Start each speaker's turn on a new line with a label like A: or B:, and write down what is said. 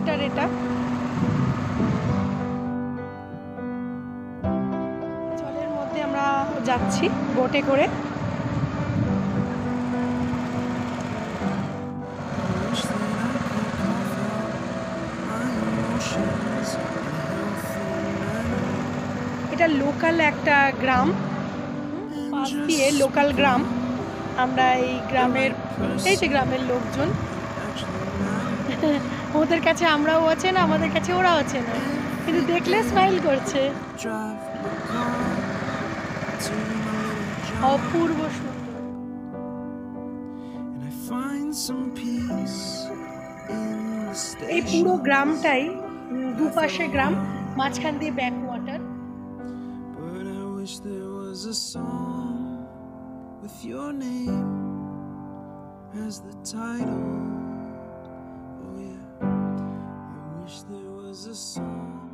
A: Water এটা। জলের মধ্যে আমরা যাচ্ছি বোটে করে। এটা লোকাল একটা গ্রাম, পাশ দিয়ে লোকাল গ্রাম। আমরা এই গ্রামের, এই যে গ্রামের লোকজন, ওদের কাছে আমরাও অচেনা, আমাদের কাছে ওরাও অচেনা, কিন্তু দেখলে স্মাইল করছে। অপূর্ব সুন্দর। এই পুরো গ্রামটাই দুপাশে গ্রাম, মাঝখান দিয়ে back water. With your name as the title, oh yeah, I wish there was a song.